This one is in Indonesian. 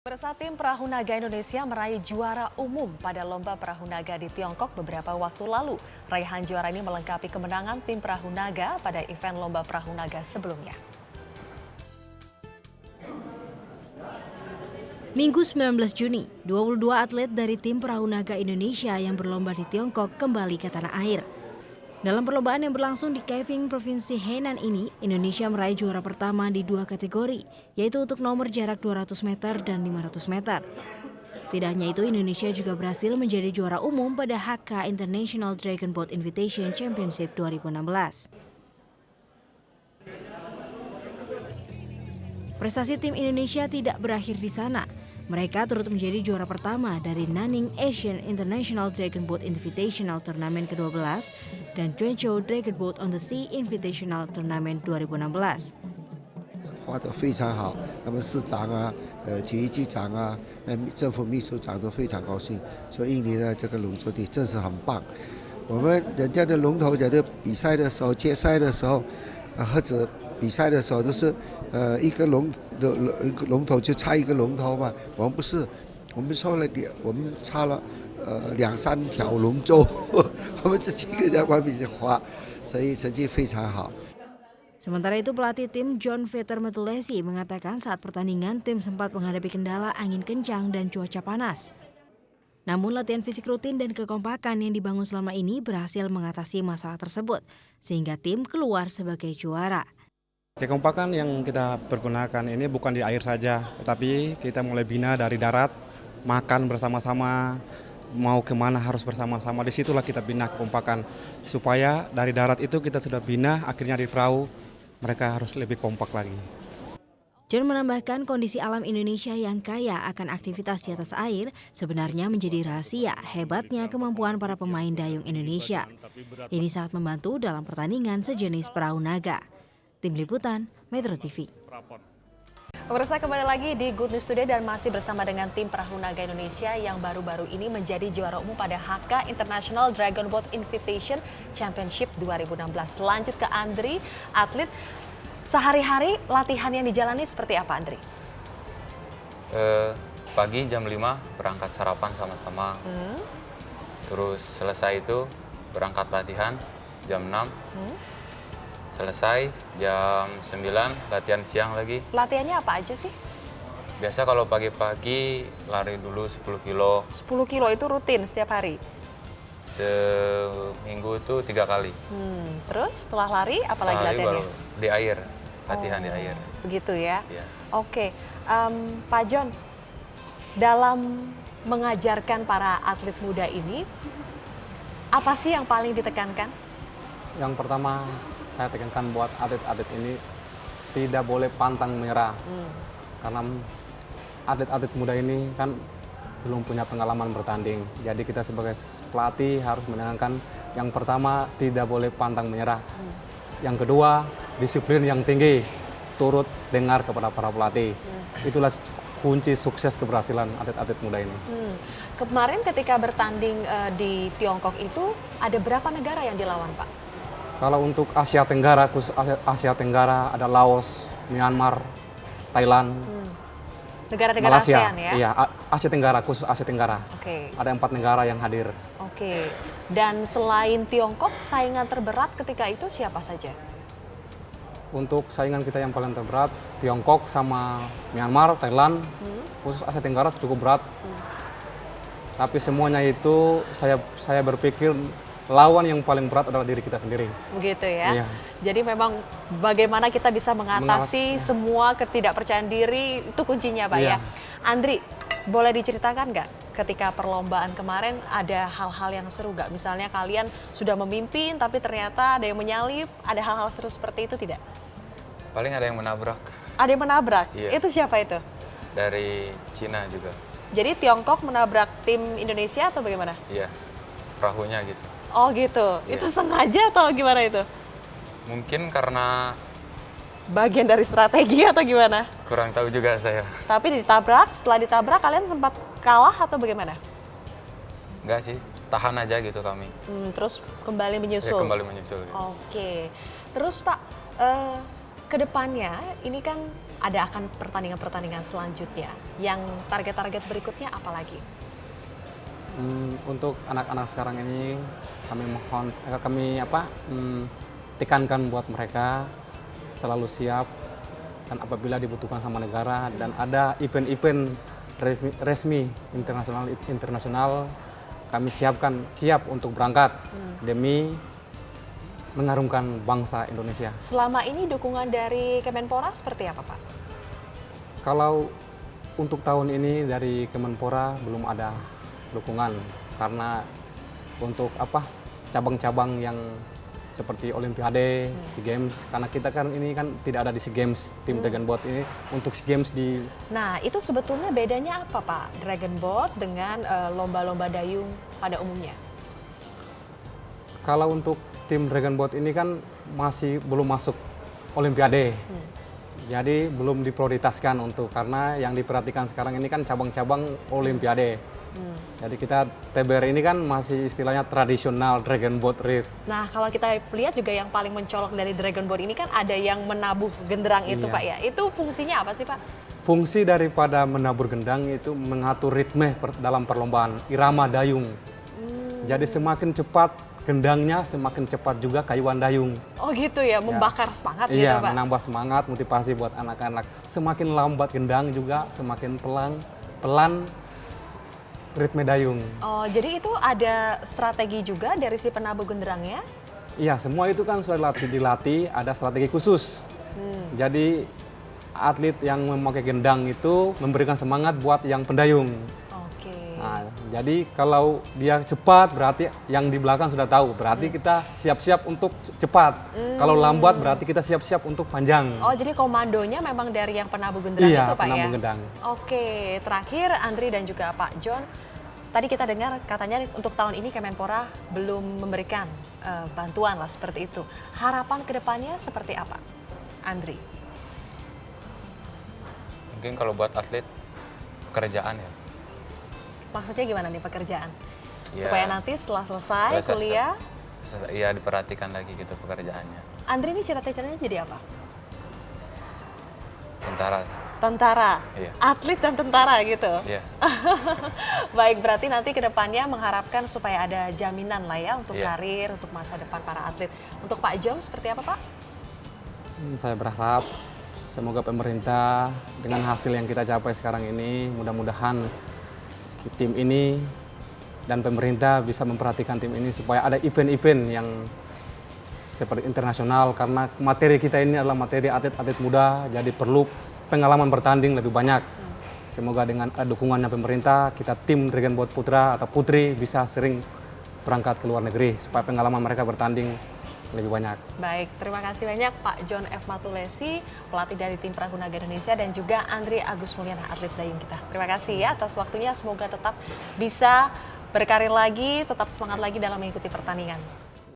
Pemirsa, tim perahu naga Indonesia meraih juara umum pada lomba perahu naga di Tiongkok beberapa waktu lalu. Raihan juara ini melengkapi kemenangan tim perahu naga pada event lomba perahu naga sebelumnya. Minggu 19 Juni, 22 atlet dari tim perahu naga Indonesia yang berlomba di Tiongkok kembali ke tanah air. Dalam perlombaan yang berlangsung di Kaifeng, Provinsi Henan ini, Indonesia meraih juara pertama di dua kategori, yaitu untuk nomor jarak 200 meter dan 500 meter. Tidak hanya itu, Indonesia juga berhasil menjadi juara umum pada HK International Dragon Boat Invitation Championship 2016. Prestasi tim Indonesia tidak berakhir di sana. Mereka turut menjadi juara pertama dari Nanning Asian International Dragon Boat Invitational Tournament ke-12 dan Zhuozhou Dragon Boat on the Sea Invitational Tournament 2016. 画得非常好，那么市长啊、体育局长啊、政府秘书长都非常高兴，说印尼的这个龙舟队真是很棒。我们人家的龙头在这比赛的时候、接赛的时候，或者比赛的时候都是一个龙头就差一个龙头嘛，我们不是，我们错了点，我们差了2-3条龙舟，我们自己在外面划，所以成绩非常好。 Sementara itu pelatih tim John Veter Metulesi mengatakan saat pertandingan tim sempat menghadapi kendala angin kencang dan cuaca panas. Namun latihan fisik rutin dan kekompakan yang dibangun selama ini berhasil mengatasi masalah tersebut sehingga tim keluar sebagai juara. Kekompakan yang kita pergunakan ini bukan di air saja, tetapi kita mulai bina dari darat, makan bersama-sama, mau kemana harus bersama-sama. Disitulah kita bina kekompakan, supaya dari darat itu kita sudah bina, akhirnya di perahu mereka harus lebih kompak lagi. John menambahkan kondisi alam Indonesia yang kaya akan aktivitas di atas air sebenarnya menjadi rahasia hebatnya kemampuan para pemain dayung Indonesia. Ini sangat membantu dalam pertandingan sejenis perahu naga. Tim Liputan, Metro TV. Pemirsa, kembali lagi di Good News Today dan masih bersama dengan tim perahu naga Indonesia yang baru-baru ini menjadi juara umum pada HK International Dragon Boat Invitation Championship 2016. Lanjut ke Andri, atlet. Sehari-hari latihan yang dijalani seperti apa, Andri? Pagi jam 5 berangkat sarapan sama-sama. Terus selesai itu berangkat latihan jam 6. Selesai jam 9 latihan siang lagi. Latihannya apa aja sih? Biasa kalau pagi-pagi lari dulu 10 kilo. 10 kilo itu rutin setiap hari? Seminggu itu 3 kali. Terus setelah lari apa lagi Sehari latihannya? baru di air, latihan di air. Begitu ya? Ya. Oke, Pak John, dalam mengajarkan para atlet muda ini, apa sih yang paling ditekankan? Yang pertama saya tekankan buat atlet-atlet ini tidak boleh pantang menyerah. Karena atlet-atlet muda ini kan belum punya pengalaman bertanding. Jadi kita sebagai pelatih harus menekankan yang pertama tidak boleh pantang menyerah. Yang kedua, disiplin yang tinggi, turut dengar kepada para pelatih. Itulah kunci sukses keberhasilan atlet-atlet muda ini. Kemarin ketika bertanding di Tiongkok itu ada berapa negara yang dilawan, Pak? Kalau untuk Asia Tenggara, khusus Asia Tenggara ada Laos, Myanmar, Thailand, Negara-negara Malaysia. ASEAN ya? Iya, Asia Tenggara, khusus Asia Tenggara. Oke. Ada 4 negara yang hadir. Oke. Dan selain Tiongkok, saingan terberat ketika itu siapa saja? Untuk saingan kita yang paling terberat, Tiongkok sama Myanmar, Thailand, khusus Asia Tenggara cukup berat. Tapi semuanya itu saya berpikir lawan yang paling berat adalah diri kita sendiri. Begitu ya? Iya. Jadi memang bagaimana kita bisa mengatasi semua ketidakpercayaan diri, itu kuncinya Pak ya? Iya. Andri, boleh diceritakan nggak ketika perlombaan kemarin ada hal-hal yang seru nggak? Misalnya kalian sudah memimpin tapi ternyata ada yang menyalip, ada hal-hal seru seperti itu tidak? Paling ada yang menabrak Ada yang menabrak? Iya. Itu siapa itu? dari Cina juga. Jadi Tiongkok menabrak tim Indonesia atau bagaimana? Iya, perahunya gitu. Oh gitu, Iya. itu sengaja atau gimana itu? Mungkin karena Bagian dari strategi atau gimana? kurang tahu juga saya. Tapi ditabrak, setelah ditabrak kalian sempat kalah atau bagaimana? Enggak sih, tahan aja gitu kami. Terus kembali Ya, menyusul? kembali menyusul. Gitu. Oke, terus Pak, ke depannya ini kan ada akan pertandingan-pertandingan selanjutnya. Yang target-target berikutnya apa lagi? Untuk anak-anak sekarang ini kami tekankan buat mereka selalu siap dan apabila dibutuhkan sama negara dan ada event-event resmi internasional kami siap untuk berangkat demi mengharumkan bangsa Indonesia. Selama ini dukungan dari Kemenpora seperti apa, Pak? Kalau untuk tahun ini dari Kemenpora belum ada dukungan karena untuk cabang-cabang yang seperti Olimpiade, SEA Games, karena kita kan ini kan tidak ada di SEA Games, tim Dragon Boat ini untuk SEA Games di... Nah, itu sebetulnya bedanya apa, Pak? Dragon Boat dengan lomba-lomba dayung pada umumnya? Kalau untuk tim Dragon Boat ini kan masih belum masuk Olimpiade, jadi belum diprioritaskan karena yang diperhatikan sekarang ini kan cabang-cabang Olimpiade. Jadi kita TBR ini kan masih istilahnya tradisional Dragon Boat Race. Nah, kalau kita lihat juga yang paling mencolok dari Dragon Boat ini kan ada yang menabuh genderang itu, Iya. Pak ya. Itu fungsinya apa sih, Pak? Fungsi daripada menabur gendang itu mengatur ritme dalam perlombaan, irama dayung. Jadi semakin cepat gendangnya, semakin cepat juga kayuan dayung. Oh gitu ya, membakar semangat gitu, Iya, Pak? menambah semangat, motivasi buat anak-anak. Semakin lambat gendang juga, semakin pelan ritme dayung. Oh, jadi itu ada strategi juga dari si penabuh genderangnya? Iya, semua itu kan sudah dilatih, ada strategi khusus. Jadi atlet yang memakai gendang itu memberikan semangat buat yang pendayung. Oke. Nah, jadi kalau dia cepat berarti yang di belakang sudah tahu, berarti kita siap-siap untuk cepat. Kalau lambat berarti kita siap-siap untuk panjang. Oh, jadi komandonya memang dari yang penabuh genderang Iya, itu, Pak ya? penabuh gendang. Oke, terakhir Andri dan juga Pak John. Tadi kita dengar katanya untuk tahun ini Kemenpora belum memberikan bantuan lah seperti itu. Harapan kedepannya seperti apa, Andri? Mungkin kalau buat atlet pekerjaan ya. Maksudnya gimana nih pekerjaan? Ya, Supaya nanti setelah selesai Selesai, kuliah, Iya diperhatikan lagi gitu pekerjaannya. Andri ini cita-citanya jadi apa? Tentara. Tentara, Iya. atlet dan tentara gitu. Iya. Baik, berarti nanti kedepannya mengharapkan supaya ada jaminan lah ya untuk Iya. karir, untuk masa depan para atlet. Untuk Pak Jong seperti apa, Pak? Saya berharap semoga pemerintah dengan hasil yang kita capai sekarang ini, mudah-mudahan tim ini dan pemerintah bisa memperhatikan tim ini supaya ada event-event yang seperti internasional, karena materi kita ini adalah materi atlet-atlet muda, jadi perlu pengalaman bertanding lebih banyak. Semoga dengan dukungannya pemerintah, kita tim Dragon Boat Putra atau Putri bisa sering berangkat ke luar negeri supaya pengalaman mereka bertanding lebih banyak. Baik, terima kasih banyak Pak John F. Matulesi, pelatih dari tim Perahu Naga Indonesia, dan juga Andri Agus Mulyana, atlet dayung kita. Terima kasih ya atas waktunya, semoga tetap bisa berkarir lagi, tetap semangat lagi dalam mengikuti pertandingan.